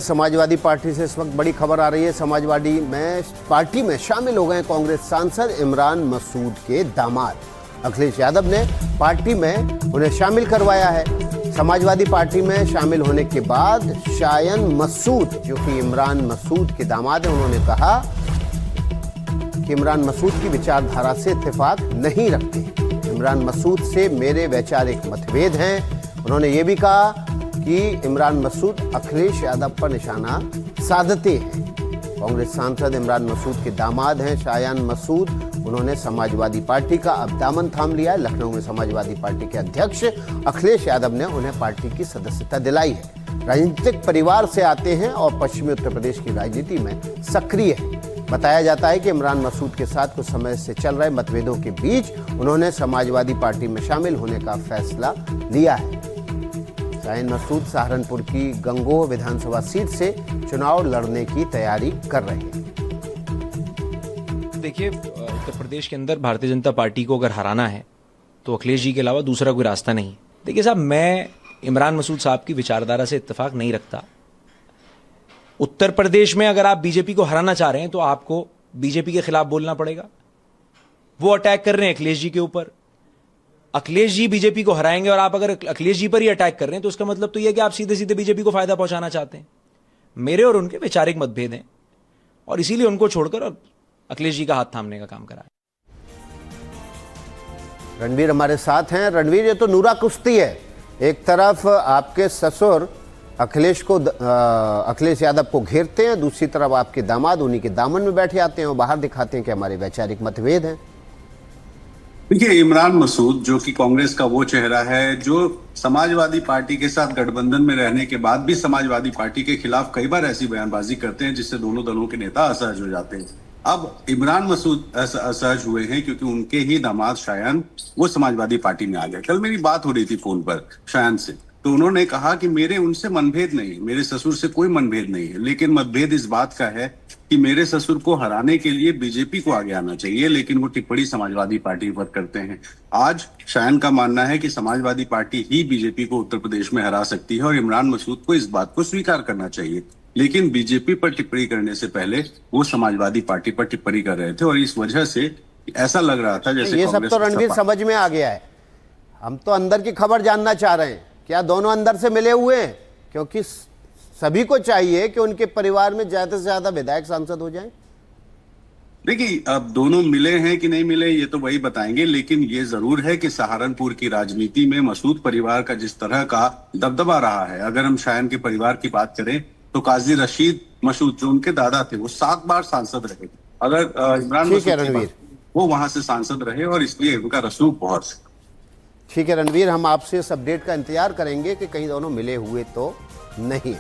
Samajwadi party से इस वक्त बड़ी खबर आ रही है। समाजवादी पार्टी में शामिल हो गए कांग्रेस सांसद इमरान मसूद के दामाद अखिलेश यादव ने पार्टी में उन्हें शामिल करवाया है। समाजवादी पार्टी में शामिल होने के बाद शायन मसूद, जो कि इमरान मसूद के दामाद हैं, उन्होंने कहा कि इमरान मसूद की विचारधारा से इत्तेफाक नहीं रखते। इमरान मसूद से मेरे वैचारिक मतभेद हैं। उन्होंने ये भी कहा कि इमरान मसूद अखिलेश यादव पर निशाना साधते हैं। कांग्रेस सांसद इमरान मसूद के दामाद हैं शायन मसूद। उन्होंने समाजवादी पार्टी का अब दामन थाम लिया है। लखनऊ में समाजवादी पार्टी के अध्यक्ष अखिलेश यादव ने उन्हें पार्टी की सदस्यता दिलाई है। राजनीतिक परिवार से आते हैं और पश्चिमी उत्तर प्रदेश की राजनीति में सक्रिय है। बताया जाता है कि इमरान मसूद के साथ कुछ समय से चल रहे मतभेदों के बीच उन्होंने समाजवादी पार्टी में शामिल होने का फैसला लिया है। शायन मसूद सहारनपुर की गंगोह विधानसभा सीट से चुनाव लड़ने की तैयारी कर रहे हैं। देखिए, उत्तर प्रदेश के अंदर भारतीय जनता पार्टी को अगर हराना है तो अखिलेश जी के अलावा दूसरा कोई रास्ता नहीं। देखिए साहब, मैं इमरान मसूद साहब की विचारधारा से इत्तेफाक नहीं रखता। उत्तर प्रदेश में अगर आप बीजेपी को हराना चाह रहे हैं तो आपको बीजेपी के खिलाफ बोलना पड़ेगा। वो अटैक कर रहे हैं अखिलेश जी के ऊपर। अखिलेश जी बीजेपी को हराएंगे और आप अगर अखिलेश जी पर ही अटैक कर रहे हैं तो उसका मतलब तो यह कि आप सीधे सीधे बीजेपी को फायदा पहुंचाना चाहते हैं। मेरे और उनके वैचारिक मतभेद हैं और इसीलिए उनको छोड़कर और अखिलेश जी का हाथ थामने का काम करा है। रणवीर हमारे साथ हैं। रणवीर, ये तो नूरा कुश्ती है। एक तरफ आपके ससुर अखिलेश यादव को घेरते हैं, दूसरी तरफ आपके दामाद उन्हीं के दामन में बैठे आते हैं और बाहर दिखाते हैं कि हमारे वैचारिक मतभेद हैं। देखिए, इमरान मसूद जो कि कांग्रेस का वो चेहरा है जो समाजवादी पार्टी के साथ गठबंधन में रहने के बाद भी समाजवादी पार्टी के खिलाफ कई बार ऐसी बयानबाजी करते हैं जिससे दोनों दलों के नेता असहज हो जाते हैं। अब इमरान मसूद असहज हुए हैं क्योंकि उनके ही दामाद शायन वो समाजवादी पार्टी में आ गए। कल मेरी बात हो रही थी फोन पर शायन से, तो उन्होंने कहा कि मेरे उनसे मनभेद नहीं, मेरे ससुर से कोई मनभेद नहीं है, लेकिन मतभेद इस बात का है कि मेरे ससुर को हराने के लिए बीजेपी को आगे आना चाहिए, लेकिन वो टिप्पणी समाजवादी पार्टी पर करते हैं। आज शायन का मानना है कि समाजवादी पार्टी ही बीजेपी को उत्तर प्रदेश में हरा सकती है और इमरान मसूद को इस बात को स्वीकार करना चाहिए। लेकिन बीजेपी पर टिप्पणी करने से पहले वो समाजवादी पार्टी पर टिप्पणी कर रहे थे और इस वजह से ऐसा लग रहा था जैसे ये सब तो रणवीर समझ में आ गया है। हम तो अंदर की खबर जानना चाह रहे हैं, क्या दोनों अंदर से मिले हुए हैं? क्योंकि सभी को चाहिए कि उनके परिवार में ज्यादा से ज्यादा विधायक सांसद हो जाएं। देखिए, अब दोनों मिले हैं कि नहीं मिले ये तो वही बताएंगे, लेकिन ये जरूर है कि सहारनपुर की राजनीति में मसूद परिवार का जिस तरह का दबदबा रहा है, अगर हम शायन के परिवार की बात करें तो काजी रशीद मसूद जो उनके दादा थे वो 7 बार सांसद रहे। अगर इमरान मसूद वो वहां से सांसद रहे और इसलिए उनका रसूख बहुत। ठीक है रणवीर, हम आपसे इस अपडेट का इंतजार करेंगे कि कहीं दोनों मिले हुए तो नहीं।